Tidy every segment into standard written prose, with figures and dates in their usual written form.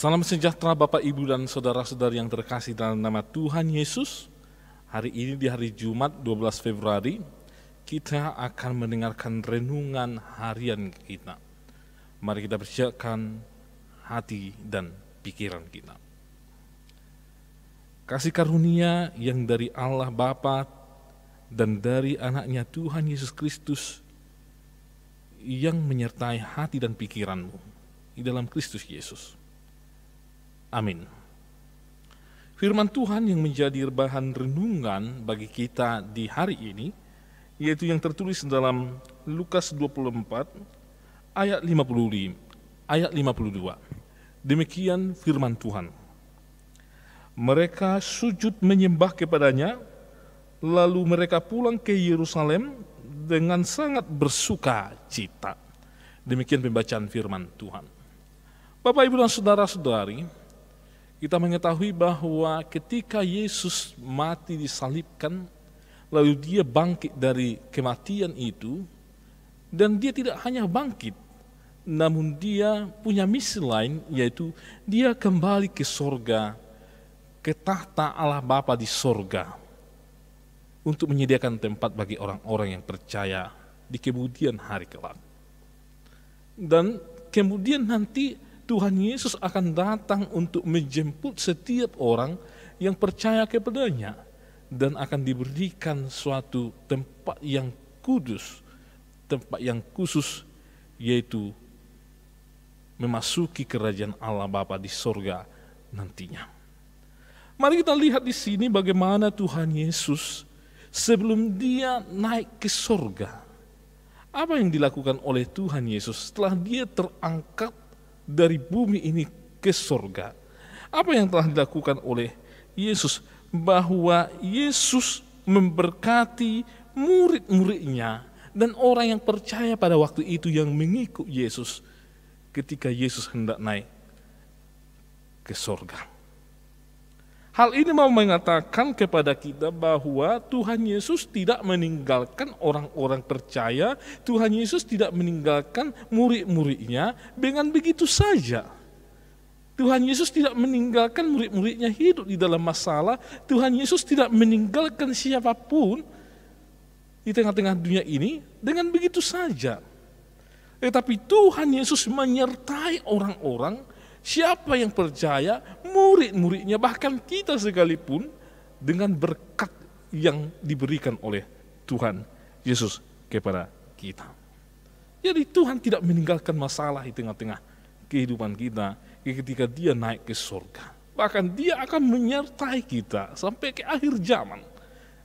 Salam sejahtera Bapak, Ibu, dan saudara-saudari yang terkasih dalam nama Tuhan Yesus. Hari ini di hari Jumat 12 Februari, kita akan mendengarkan renungan harian kita. Mari kita persiapkan hati dan pikiran kita. Kasih karunia yang dari Allah Bapa dan dari anaknya Tuhan Yesus Kristus yang menyertai hati dan pikiranmu di dalam Kristus Yesus. Amin. Firman Tuhan yang menjadi bahan renungan bagi kita di hari ini, yaitu yang tertulis dalam Lukas 24 ayat 52. Demikian firman Tuhan. Mereka sujud menyembah kepadanya, lalu mereka pulang ke Yerusalem dengan sangat bersuka cita. Demikian pembacaan firman Tuhan. Bapak, Ibu, dan saudara-saudari, kita mengetahui bahwa ketika Yesus mati disalibkan, lalu dia bangkit dari kematian itu, dan dia tidak hanya bangkit, namun dia punya misi lain, yaitu dia kembali ke sorga, ke tahta Allah Bapa di sorga, untuk menyediakan tempat bagi orang-orang yang percaya di kemudian hari kelak. Dan kemudian nanti Tuhan Yesus akan datang untuk menjemput setiap orang yang percaya kepadanya dan akan diberikan suatu tempat yang kudus, tempat yang khusus, yaitu memasuki kerajaan Allah Bapa di sorga nantinya. Mari kita lihat di sini bagaimana Tuhan Yesus sebelum dia naik ke sorga. Apa yang dilakukan oleh Tuhan Yesus setelah dia terangkat dari bumi ini ke sorga? Apa yang telah dilakukan oleh Yesus? Bahwa Yesus memberkati murid-muridnya dan orang yang percaya pada waktu itu yang mengikut Yesus ketika Yesus hendak naik ke sorga. Hal ini mau mengatakan kepada kita bahwa Tuhan Yesus tidak meninggalkan orang-orang percaya, Tuhan Yesus tidak meninggalkan murid-muridnya dengan begitu saja. Tuhan Yesus tidak meninggalkan murid-muridnya hidup di dalam masalah, Tuhan Yesus tidak meninggalkan siapapun di tengah-tengah dunia ini dengan begitu saja. Tetapi Tuhan Yesus menyertai orang-orang, siapa yang percaya, murid-muridnya, bahkan kita sekalipun, dengan berkat yang diberikan oleh Tuhan Yesus kepada kita. Jadi Tuhan tidak meninggalkan masalah di tengah-tengah kehidupan kita ketika dia naik ke surga. Bahkan dia akan menyertai kita sampai ke akhir zaman.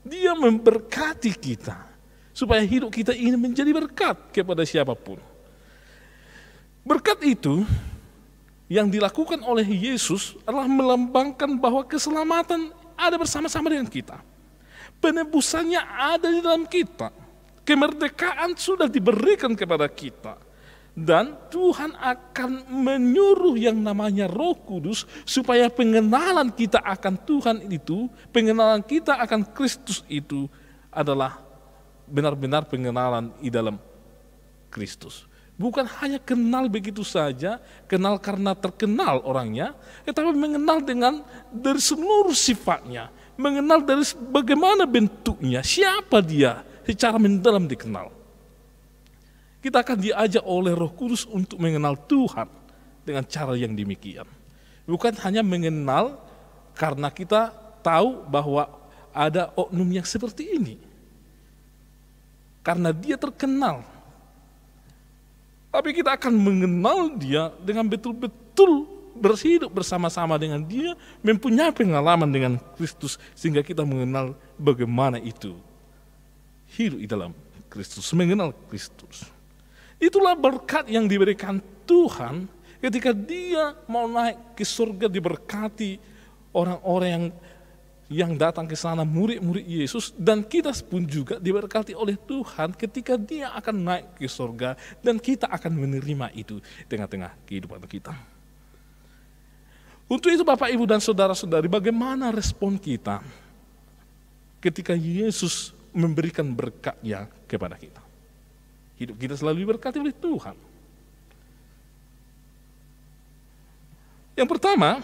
Dia memberkati kita supaya hidup kita ini menjadi berkat kepada siapapun. Berkat itu yang dilakukan oleh Yesus adalah melambangkan bahwa keselamatan ada bersama-sama dengan kita. Penebusannya ada di dalam kita. Kemerdekaan sudah diberikan kepada kita. Dan Tuhan akan menyuruh yang namanya Roh Kudus supaya pengenalan kita akan Tuhan itu, pengenalan kita akan Kristus itu adalah benar-benar pengenalan di dalam Kristus. Bukan hanya kenal begitu saja, kenal karena terkenal orangnya, tetapi mengenal dari seluruh sifatnya, mengenal dari bagaimana bentuknya, siapa dia, secara mendalam dikenal. Kita akan diajak oleh Roh Kudus untuk mengenal Tuhan dengan cara yang demikian. Bukan hanya mengenal karena kita tahu bahwa ada oknum yang seperti ini. Karena dia terkenal. Tapi kita akan mengenal dia dengan betul-betul berhidup bersama-sama dengan dia, mempunyai pengalaman dengan Kristus, sehingga kita mengenal bagaimana itu hidup di dalam Kristus, mengenal Kristus. Itulah berkat yang diberikan Tuhan ketika dia mau naik ke surga, diberkati orang-orang yang datang ke sana, murid-murid Yesus, dan kita pun juga diberkati oleh Tuhan ketika dia akan naik ke surga, dan kita akan menerima itu tengah-tengah kehidupan kita. Untuk itu Bapak, Ibu, dan saudara-saudari, bagaimana respon kita ketika Yesus memberikan berkatnya kepada kita? Hidup kita selalu diberkati oleh Tuhan. Yang pertama,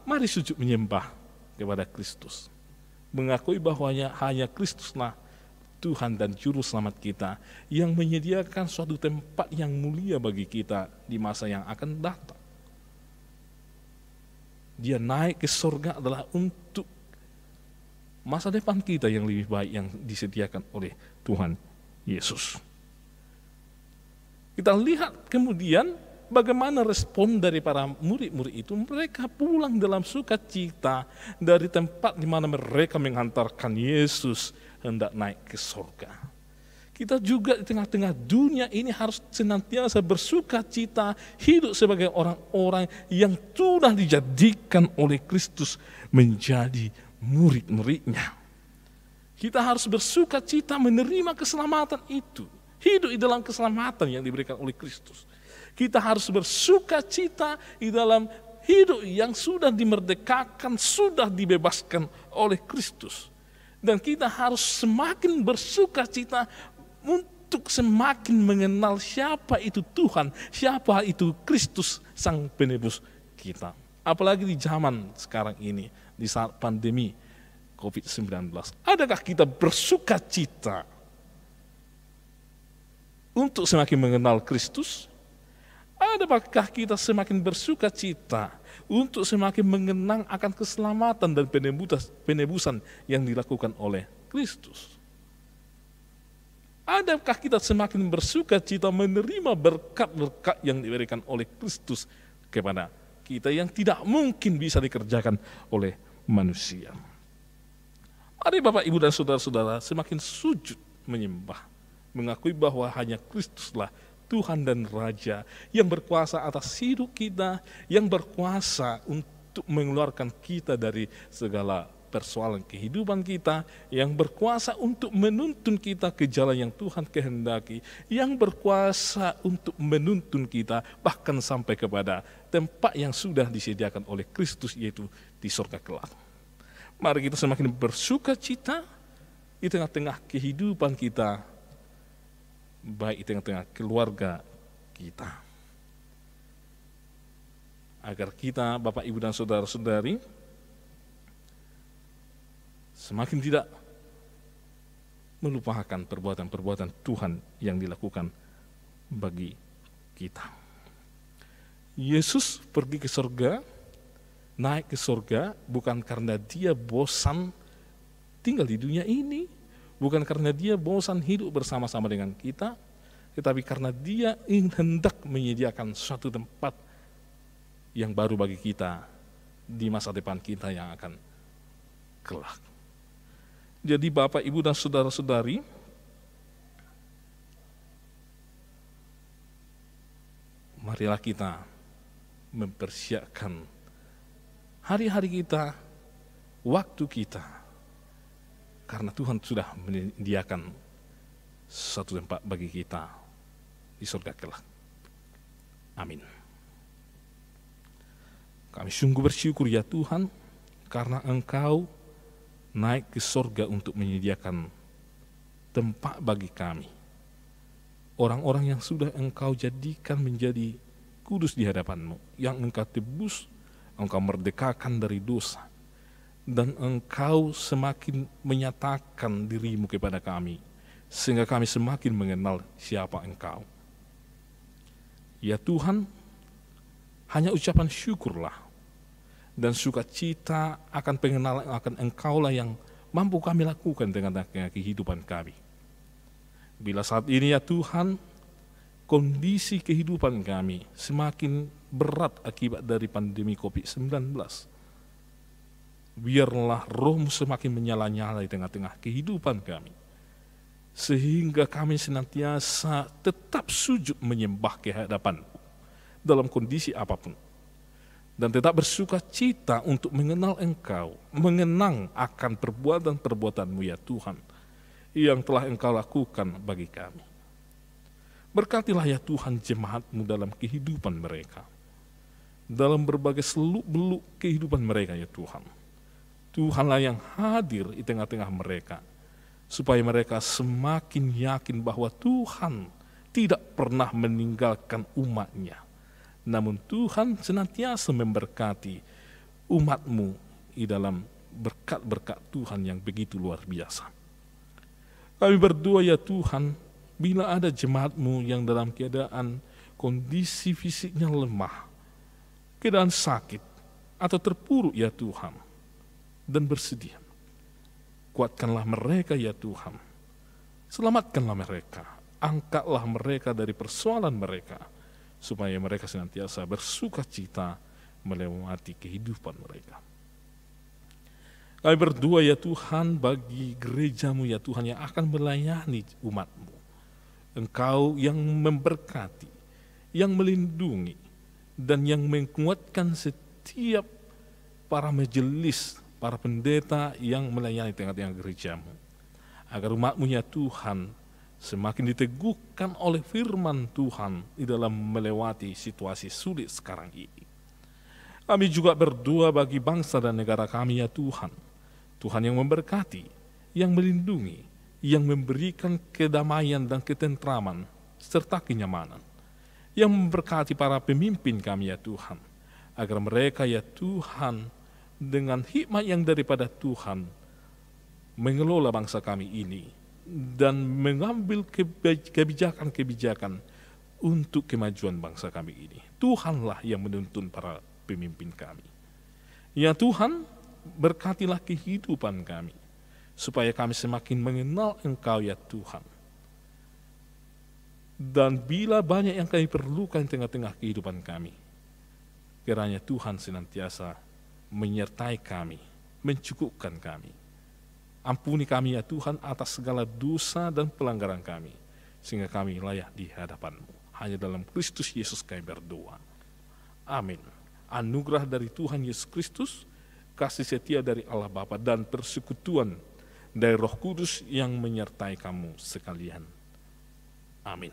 mari sujud menyembah kepada Kristus. Mengakui bahwanya hanya Kristuslah Tuhan dan Juru Selamat kita yang menyediakan suatu tempat yang mulia bagi kita di masa yang akan datang. Dia naik ke surga adalah untuk masa depan kita yang lebih baik yang disediakan oleh Tuhan Yesus. Kita lihat kemudian bagaimana respon dari para murid-murid itu. Mereka pulang dalam sukacita dari tempat di mana mereka menghantarkan Yesus hendak naik ke surga. Kita juga di tengah-tengah dunia ini harus senantiasa bersukacita, hidup sebagai orang-orang yang sudah dijadikan oleh Kristus menjadi murid-muridnya. Kita harus bersukacita menerima keselamatan itu, hidup di dalam keselamatan yang diberikan oleh Kristus. Kita harus bersukacita di dalam hidup yang sudah dimerdekakan, sudah dibebaskan oleh Kristus. Dan kita harus semakin bersukacita untuk semakin mengenal siapa itu Tuhan, siapa itu Kristus Sang Penebus kita. Apalagi di zaman sekarang ini, di saat pandemi COVID-19. Adakah kita bersukacita untuk semakin mengenal Kristus? Adakah kita semakin bersukacita untuk semakin mengenang akan keselamatan dan penebusan yang dilakukan oleh Kristus? Adakah kita semakin bersukacita menerima berkat-berkat yang diberikan oleh Kristus kepada kita yang tidak mungkin bisa dikerjakan oleh manusia? Mari Bapak, Ibu, dan Saudara-saudara semakin sujud menyembah, mengakui bahwa hanya Kristuslah Tuhan dan Raja yang berkuasa atas hidup kita, yang berkuasa untuk mengeluarkan kita dari segala persoalan kehidupan kita, yang berkuasa untuk menuntun kita ke jalan yang Tuhan kehendaki, yang berkuasa untuk menuntun kita bahkan sampai kepada tempat yang sudah disediakan oleh Kristus, yaitu di surga kelak. Mari kita semakin bersukacita di tengah-tengah kehidupan kita, baik di tengah-tengah keluarga kita. Agar kita, Bapak, Ibu, dan Saudara-saudari, semakin tidak melupakan perbuatan-perbuatan Tuhan yang dilakukan bagi kita. Yesus pergi ke surga, naik ke surga, bukan karena dia bosan tinggal di dunia ini, bukan karena dia bosan hidup bersama-sama dengan kita, tetapi karena dia hendak menyediakan suatu tempat yang baru bagi kita di masa depan kita yang akan kelak. Jadi Bapak, Ibu, dan Saudara-saudari, marilah kita mempersiapkan hari-hari kita, waktu kita, karena Tuhan sudah menyediakan satu tempat bagi kita di surga kelak. Amin. Kami sungguh bersyukur ya Tuhan, karena Engkau naik ke surga untuk menyediakan tempat bagi kami. Orang-orang yang sudah Engkau jadikan menjadi kudus di hadapan-Mu, yang Engkau tebus, Engkau merdekakan dari dosa, dan Engkau semakin menyatakan diri-Mu kepada kami, sehingga kami semakin mengenal siapa Engkau. Ya Tuhan, hanya ucapan syukurlah dan sukacita akan pengenalan akan Engkaulah yang mampu kami lakukan dengan kehidupan kami. Bila saat ini ya Tuhan, kondisi kehidupan kami semakin berat akibat dari pandemi COVID-19, biarlah Roh-Mu semakin menyala-nyala di tengah-tengah kehidupan kami, sehingga kami senantiasa tetap sujud menyembah ke hadapan-Mu dalam kondisi apapun, dan tetap bersukacita untuk mengenal Engkau, mengenang akan perbuatan-perbuatan-Mu ya Tuhan, yang telah Engkau lakukan bagi kami. Berkatilah ya Tuhan jemaat-Mu dalam kehidupan mereka, dalam berbagai seluk-beluk kehidupan mereka ya Tuhan. Tuhanlah yang hadir di tengah-tengah mereka, supaya mereka semakin yakin bahwa Tuhan tidak pernah meninggalkan umat-Nya, namun Tuhan senantiasa memberkati umat-Mu di dalam berkat-berkat Tuhan yang begitu luar biasa. Kami berdoa ya Tuhan, bila ada jemaat-Mu yang dalam keadaan kondisi fisiknya lemah, keadaan sakit atau terpuruk ya Tuhan, dan bersedia, kuatkanlah mereka ya Tuhan, selamatkanlah mereka, angkatlah mereka dari persoalan mereka, supaya mereka senantiasa bersuka cita melewati kehidupan mereka. Kami berdoa ya Tuhan bagi gereja-Mu ya Tuhan yang akan melayani umat-Mu. Engkau yang memberkati, yang melindungi, dan yang menguatkan setiap para majelis, para pendeta yang melayani tengah-tengah gereja-Mu. Agar umat-Mu ya Tuhan semakin diteguhkan oleh firman Tuhan di dalam melewati situasi sulit sekarang ini. Kami juga berdoa bagi bangsa dan negara kami ya Tuhan. Tuhan yang memberkati, yang melindungi, yang memberikan kedamaian dan ketentraman serta kenyamanan. Yang memberkati para pemimpin kami ya Tuhan. Agar mereka ya Tuhan dengan hikmat yang daripada Tuhan mengelola bangsa kami ini dan mengambil kebijakan-kebijakan untuk kemajuan bangsa kami ini. Tuhanlah yang menuntun para pemimpin kami. Ya Tuhan, berkatilah kehidupan kami, supaya kami semakin mengenal Engkau ya Tuhan. Dan bila banyak yang kami perlukan di tengah-tengah kehidupan kami, kiranya Tuhan senantiasa menyertai kami, mencukupkan kami. Ampuni kami ya Tuhan atas segala dosa dan pelanggaran kami, sehingga kami layak di hadapan-Mu. Hanya dalam Kristus Yesus kami berdoa. Amin. Anugerah dari Tuhan Yesus Kristus, kasih setia dari Allah Bapa, dan persekutuan dari Roh Kudus yang menyertai kamu sekalian. Amin.